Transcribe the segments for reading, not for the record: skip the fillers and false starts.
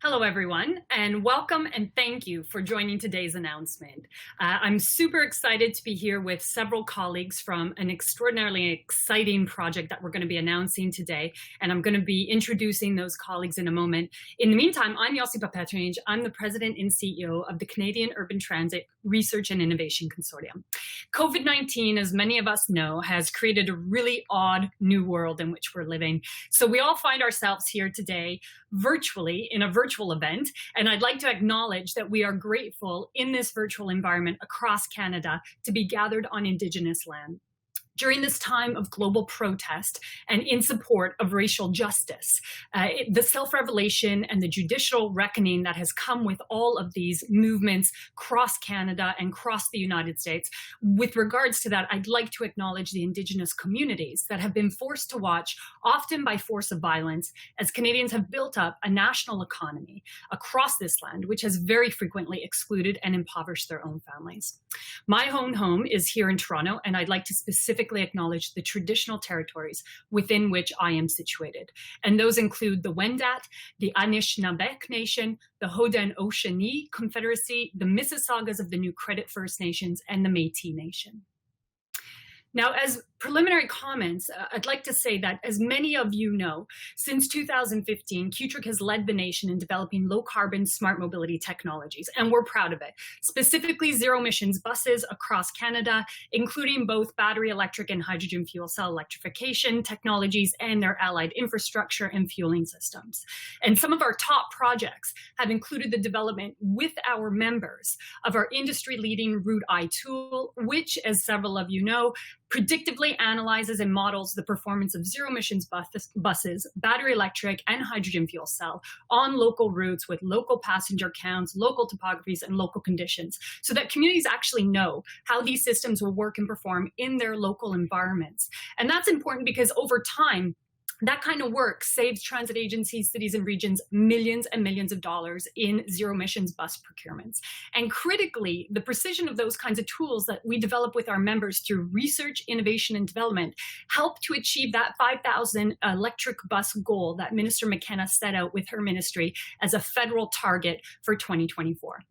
Hello, everyone, and welcome and thank you for joining today's announcement. I'm super excited to be here with several colleagues from an extraordinarily exciting project that we're going to be announcing today, and I'm going to be introducing those colleagues in a moment. In the meantime, I'm Josipa Petrinj. I'm the President and CEO of the Canadian Urban Transit Research and Innovation Consortium. COVID-19, as many of us know, has created a really odd new world in which we're living. So we all find ourselves here today virtually in a virtual event. And I'd like to acknowledge that we are grateful in this virtual environment across Canada to be gathered on Indigenous land. During this time of global protest and in support of racial justice, the self-revelation and the judicial reckoning that has come with all of these movements across Canada and across the United States, with regards to that, I'd like to acknowledge the Indigenous communities that have been forced to watch, often by force of violence, as Canadians have built up a national economy across this land, which has very frequently excluded and impoverished their own families. My own home is here in Toronto, and I'd like to specifically acknowledge the traditional territories within which I am situated. And those include the Wendat, the Anishinaabe Nation, the Haudenosaunee Confederacy, the Mississaugas of the New Credit First Nations, and the Métis Nation. Now, as preliminary comments, I'd like to say that, as many of you know, since 2015, CUTRIC has led the nation in developing low-carbon smart mobility technologies, and we're proud of it, specifically zero-emissions buses across Canada, including both battery electric and hydrogen fuel cell electrification technologies and their allied infrastructure and fueling systems. And some of our top projects have included the development with our members of our industry-leading Route I tool, which, as several of you know, predictively analyzes and models the performance of zero-emissions buses, battery electric, and hydrogen fuel cell on local routes with local passenger counts, local topographies, and local conditions, so that communities actually know how these systems will work and perform in their local environments. And that's important because over time, that kind of work saves transit agencies, cities, and regions millions and millions of dollars in zero-emissions bus procurements. And critically, the precision of those kinds of tools that we develop with our members through research, innovation, and development help to achieve that 5,000 electric bus goal that Minister McKenna set out with her ministry as a federal target for 2024.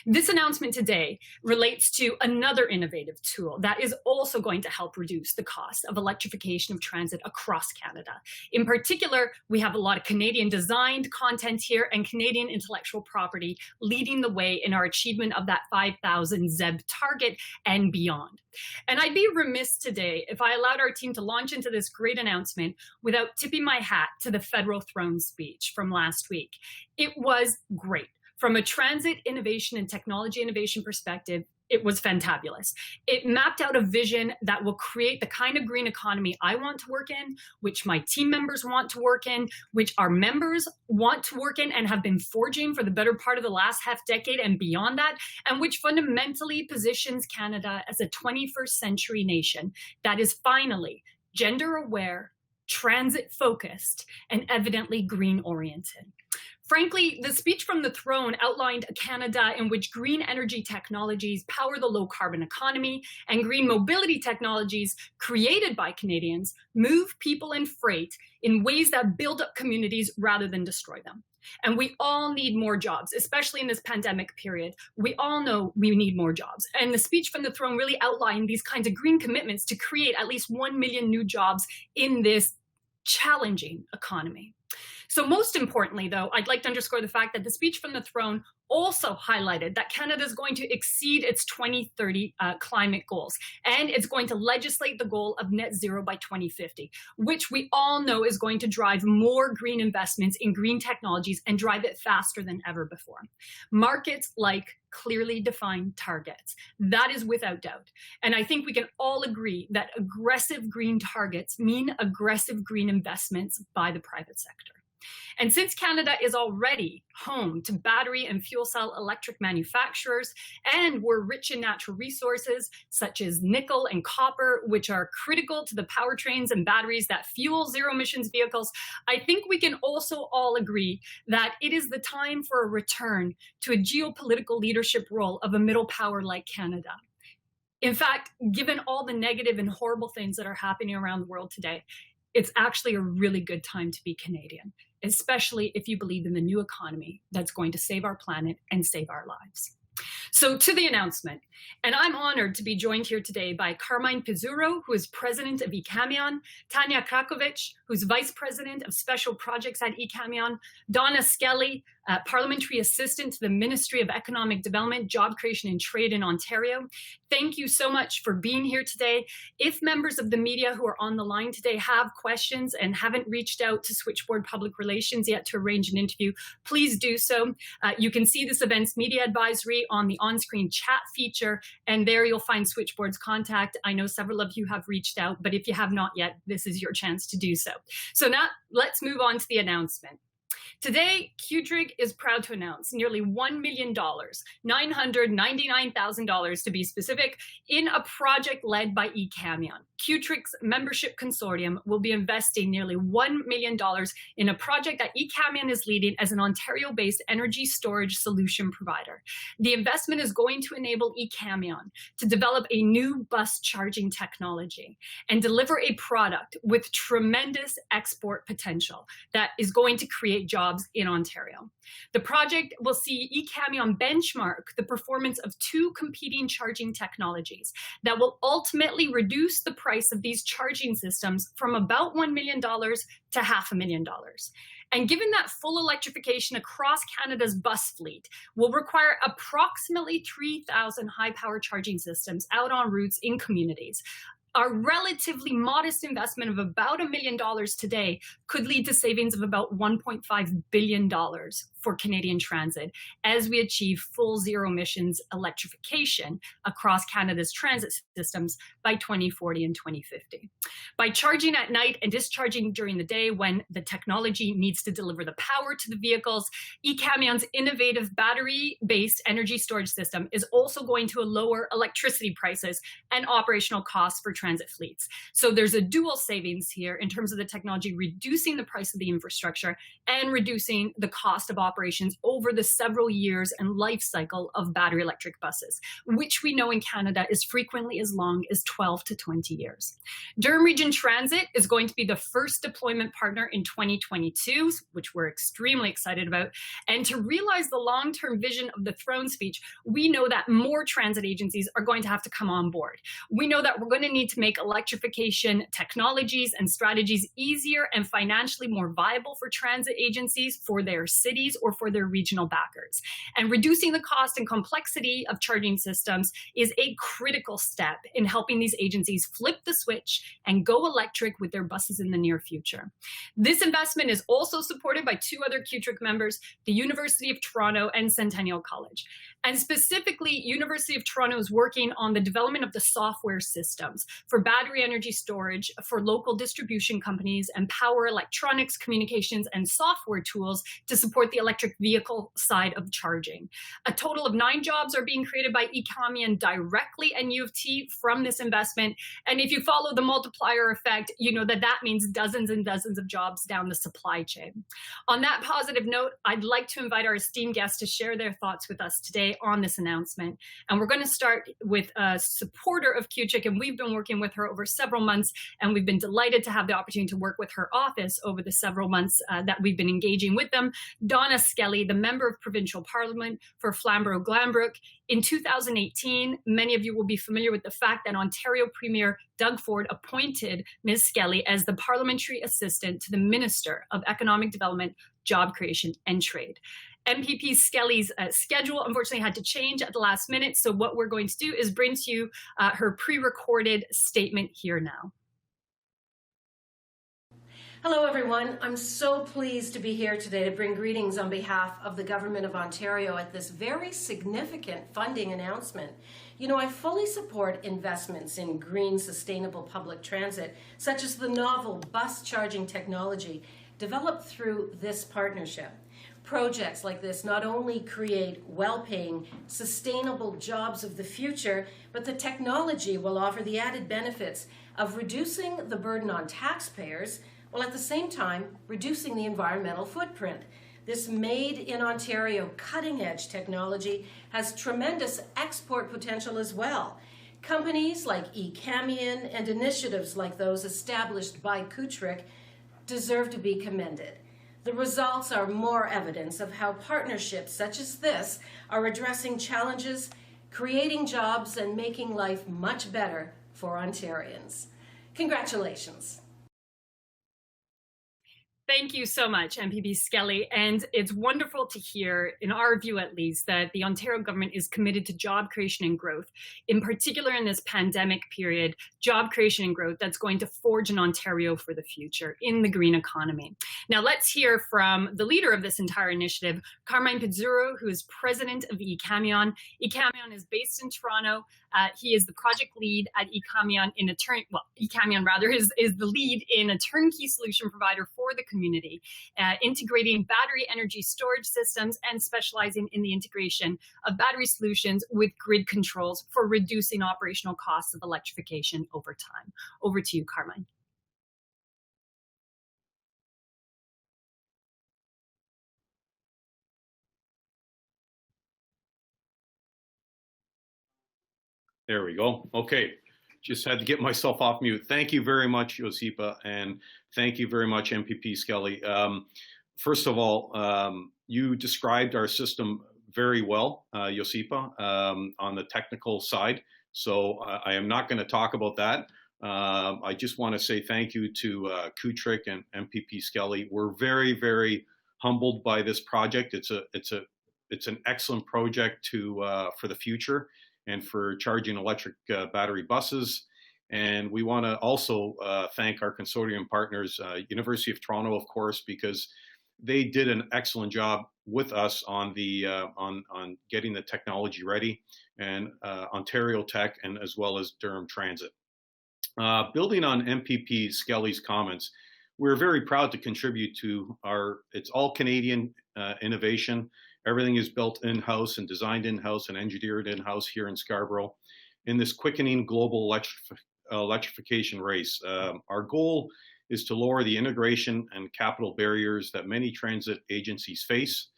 This announcement today relates to another innovative tool that is also going to help reduce the cost of electrification of transit across Canada. In particular, we have a lot of Canadian designed content here and Canadian intellectual property leading the way in our achievement of that 5,000 ZEB target and beyond. And I'd be remiss today if I allowed our team to launch into this great announcement without tipping my hat to the Federal Throne speech from last week. It was great. From a transit innovation and technology innovation perspective, it was fantabulous. It mapped out a vision that will create the kind of green economy I want to work in, which my team members want to work in, which our members want to work in and have been forging for the better part of the last half decade and beyond that, and which fundamentally positions Canada as a 21st century nation that is finally gender aware, transit focused, and evidently green oriented. Frankly, the speech from the throne outlined a Canada in which green energy technologies power the low-carbon economy and green mobility technologies created by Canadians move people and freight in ways that build up communities rather than destroy them. And we all need more jobs, especially in this pandemic period. We all know we need more jobs. And the speech from the throne really outlined these kinds of green commitments to create at least 1 million new jobs in this challenging economy. So most importantly, though, I'd like to underscore the fact that the speech from the throne also highlighted that Canada is going to exceed its 2030 climate goals, and it's going to legislate the goal of net zero by 2050, which we all know is going to drive more green investments in green technologies and drive it faster than ever before. Markets like clearly defined targets. That is without doubt. And I think we can all agree that aggressive green targets mean aggressive green investments by the private sector. And since Canada is already home to battery and fuel cell electric manufacturers, and we're rich in natural resources such as nickel and copper, which are critical to the powertrains and batteries that fuel zero-emissions vehicles, I think we can also all agree that it is the time for a return to a geopolitical leadership role of a middle power like Canada. In fact, given all the negative and horrible things that are happening around the world today, it's actually a really good time to be Canadian. especially if you believe in the new economy that's going to save our planet and save our lives. So to the announcement, and I'm honored to be joined here today by Carmine Pizzurro, who is president of eCAMION, Tanya Krakovich, who's vice president of special projects at eCAMION, Donna Skelly, parliamentary assistant to the Ministry of Economic Development, Job Creation and Trade in Ontario. Thank you so much for being here today. If members of the media who are on the line today have questions and haven't reached out to Switchboard Public Relations yet to arrange an interview, please do so. You can see this event's media advisory on the on-screen chat feature, and there you'll find Switchboard's contact. I know several of you have reached out, but if you have not yet, this is your chance to do so. So now let's move on to the announcement. Today, CUTRIC is proud to announce nearly $1 million, $999,000 to be specific, in a project led by eCAMION. CUTRIC's membership consortium will be investing nearly $1 million in a project that eCAMION is leading as an Ontario-based energy storage solution provider. The investment is going to enable eCAMION to develop a new bus charging technology and deliver a product with tremendous export potential that is going to create jobs in Ontario. The project will see eCAMION benchmark the performance of two competing charging technologies that will ultimately reduce the price of these charging systems from about $1 million to $500,000. And given that full electrification across Canada's bus fleet will require approximately 3,000 high-power charging systems out on routes in communities, a relatively modest investment of about $1 million today could lead to savings of about $1.5 billion for Canadian transit as we achieve full zero emissions electrification across Canada's transit systems by 2040 and 2050. By charging at night and discharging during the day when the technology needs to deliver the power to the vehicles, eCAMION's innovative battery-based energy storage system is also going to lower electricity prices and operational costs for transit fleets. So there's a dual savings here in terms of the technology reducing the price of the infrastructure and reducing the cost of operations over the several years and life cycle of battery electric buses, which we know in Canada is frequently as long as 12 to 20 years. Durham Region Transit is going to be the first deployment partner in 2022, which we're extremely excited about. And to realize the long-term vision of the throne speech, we know that more transit agencies are going to have to come on board. We know that we're going to need to make electrification technologies and strategies easier and financially more viable for transit agencies, for their cities, or for their regional backers. And reducing the cost and complexity of charging systems is a critical step in helping these agencies flip the switch and go electric with their buses in the near future. This investment is also supported by two other CUTRIC members, the University of Toronto and Centennial College. And specifically, University of Toronto is working on the development of the software systems for battery energy storage for local distribution companies and power electronics, communications, and software tools to support the electric vehicle side of charging. A total of 9 jobs are being created by eCAMION directly and U of T from this investment. And if you follow the multiplier effect, you know that that means dozens and dozens of jobs down the supply chain. On that positive note, I'd like to invite our esteemed guests to share their thoughts with us today on this announcement. And we're going to start with a supporter of CUTRIC, and we've been working with her over several months, and we've been delighted to have the opportunity to work with her office over the several months that we've been engaging with them. Donna Skelly, the Member of Provincial Parliament for Flamborough-Glanbrook. In 2018, many of you will be familiar with the fact that Ontario Premier Doug Ford appointed Ms. Skelly as the Parliamentary Assistant to the Minister of Economic Development, Job Creation and Trade. MPP Skelly's schedule unfortunately had to change at the last minute, so what we're going to do is bring to you her pre-recorded statement here now. Hello everyone, I'm so pleased to be here today to bring greetings on behalf of the Government of Ontario at this very significant funding announcement. You know, I fully support investments in green, sustainable public transit, such as the novel bus charging technology developed through this partnership. Projects like this not only create well-paying, sustainable jobs of the future, but the technology will offer the added benefits of reducing the burden on taxpayers, while at the same time reducing the environmental footprint. This made in Ontario cutting-edge technology has tremendous export potential as well. Companies like eCAMION and initiatives like those established by CUTRIC deserve to be commended. The results are more evidence of how partnerships such as this are addressing challenges, creating jobs, and making life much better for Ontarians. Congratulations. Thank you so much, MPP Skelly. And it's wonderful to hear, in our view at least, that the Ontario government is committed to job creation and growth, in particular in this pandemic period, job creation and growth that's going to forge an Ontario for the future in the green economy. Now let's hear from the leader of this entire initiative, Carmine Pizzurro, who is president of eCAMION. eCAMION is based in Toronto. He is the project lead at eCAMION eCAMION is the lead in a turnkey solution provider for the community, integrating battery energy storage systems and specializing in the integration of battery solutions with grid controls for reducing operational costs of electrification over time. Over to you, Carmine. There we go. Okay, just had to get myself off mute. Thank you very much, Josipa, and thank you very much, MPP Skelly. First of all, you described our system very well, Josipa, on the technical side. So I am not going to talk about that. I just want to say thank you to CUTRIC and MPP Skelly. We're very, very humbled by this project. It's an excellent project for the future and for charging electric battery buses. And we want to also thank our consortium partners, University of Toronto, of course, because they did an excellent job with us on the on getting the technology ready, and Ontario Tech, and as well as Durham Transit. Building on MPP Skelly's comments, we're very proud to contribute to it's all Canadian innovation. Everything is built in-house and designed in-house and engineered in-house here in Scarborough in this quickening global electrification race. Our goal is to lower the integration and capital barriers that many transit agencies face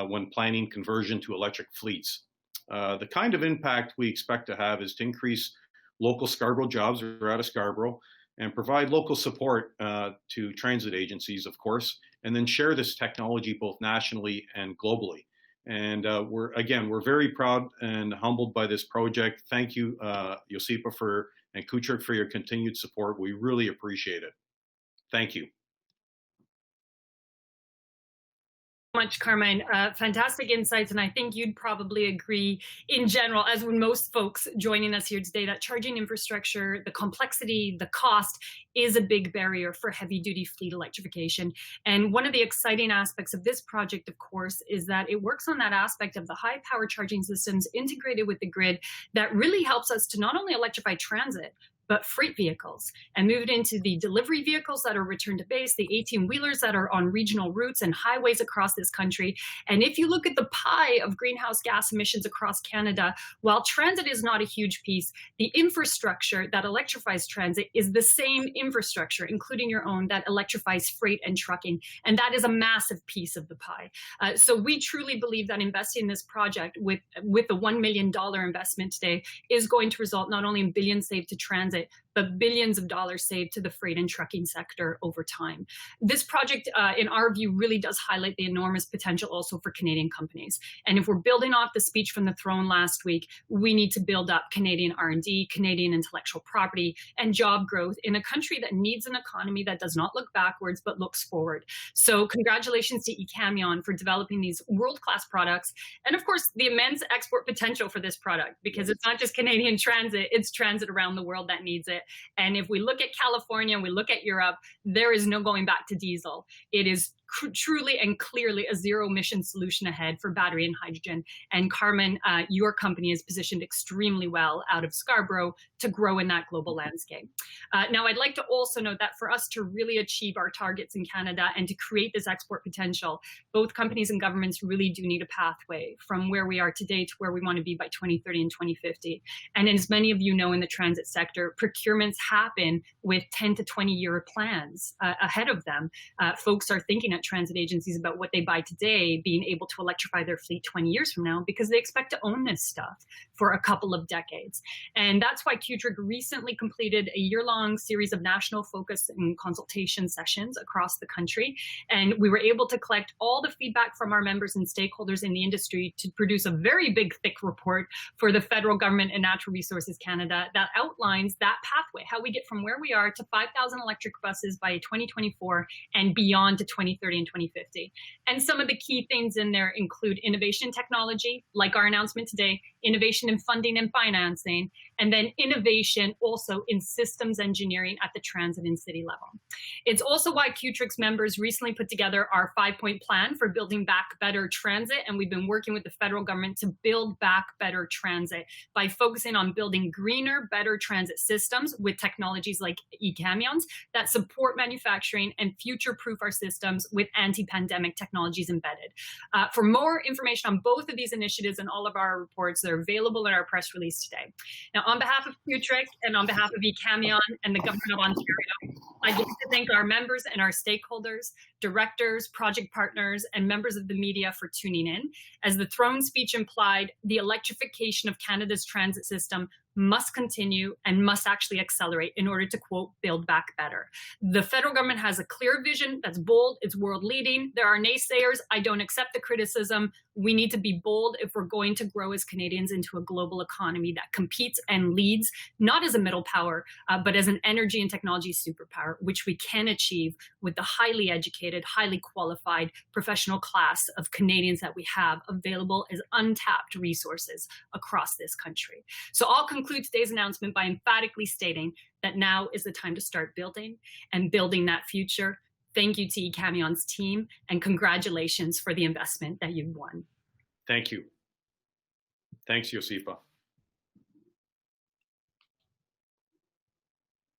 when planning conversion to electric fleets. The kind of impact we expect to have is to increase local Scarborough jobs right out of Scarborough and provide local support to transit agencies, of course, and then share this technology both nationally and globally. And we're very proud and humbled by this project. Thank you, Josipa, and CUTRIC for your continued support. We really appreciate it. Thank you. Much, Carmine. Fantastic insights, and I think you'd probably agree in general, as with most folks joining us here today, that charging infrastructure, the complexity, the cost is a big barrier for heavy-duty fleet electrification. And one of the exciting aspects of this project, of course, is that it works on that aspect of the high-power charging systems integrated with the grid that really helps us to not only electrify transit, but freight vehicles, and moved into the delivery vehicles that are return to base, the 18-wheelers that are on regional routes and highways across this country. And if you look at the pie of greenhouse gas emissions across Canada, while transit is not a huge piece, the infrastructure that electrifies transit is the same infrastructure, including your own, that electrifies freight and trucking. And that is a massive piece of the pie. So we truly believe that investing in this project with the $1 million investment today is going to result not only in billions saved to transit, but billions of dollars saved to the freight and trucking sector over time. This project, in our view, really does highlight the enormous potential also for Canadian companies. And if we're building off the speech from the throne last week, we need to build up Canadian R&D, Canadian intellectual property, and job growth in a country that needs an economy that does not look backwards, but looks forward. So congratulations to eCAMION for developing these world-class products. And of course, the immense export potential for this product, because it's not just Canadian transit, it's transit around the world that needs it. And if we look at California and we look at Europe, there is no going back to diesel. It is truly and clearly a zero emission solution ahead for battery and hydrogen. And Carmen, your company is positioned extremely well out of Scarborough to grow in that global landscape. Now, I'd like to also note that for us to really achieve our targets in Canada and to create this export potential, both companies and governments really do need a pathway from where we are today to where we want to be by 2030 and 2050. And as many of you know, in the transit sector, procurements happen with 10 to 20 year plans ahead of them. Folks are thinking at transit agencies about what they buy today being able to electrify their fleet 20 years from now, because they expect to own this stuff for a couple of decades. And that's why CUTRIC recently completed a year-long series of national focus and consultation sessions across the country. And we were able to collect all the feedback from our members and stakeholders in the industry to produce a very big, thick report for the federal government and Natural Resources Canada that outlines that pathway, how we get from where we are to 5,000 electric buses by 2024 and beyond to 2030 and 2050. And some of the key things in there include innovation technology, like our announcement today, innovation in funding and financing, and then innovation also in systems engineering at the transit and city level. It's also why CUTRIC's members recently put together our 5-point plan for building back better transit, and we've been working with the federal government to build back better transit by focusing on building greener, better transit systems with technologies like eCAMIONs that support manufacturing and future-proof our systems with anti-pandemic technologies embedded. For more information on both of these initiatives and all of our reports, they're available in our press release today. Now, on behalf of CUTRIC and on behalf of eCAMION and the Government of Ontario, I'd like to thank our members and our stakeholders, directors, project partners, and members of the media for tuning in. As the throne speech implied, the electrification of Canada's transit system must continue and must actually accelerate in order to, quote, build back better. The federal government has a clear vision that's bold, it's world leading. There are naysayers. I don't accept the criticism. We need to be bold if we're going to grow as Canadians into a global economy that competes and leads, not as a middle power, but as an energy and technology superpower, which we can achieve with the highly educated, highly qualified professional class of Canadians that we have available as untapped resources across this country. So I'll conclude today's announcement by emphatically stating that now is the time to start building and building that future. Thank you to eCAMION's team, and congratulations for the investment that you've won. Thank you. Thanks, Josipa.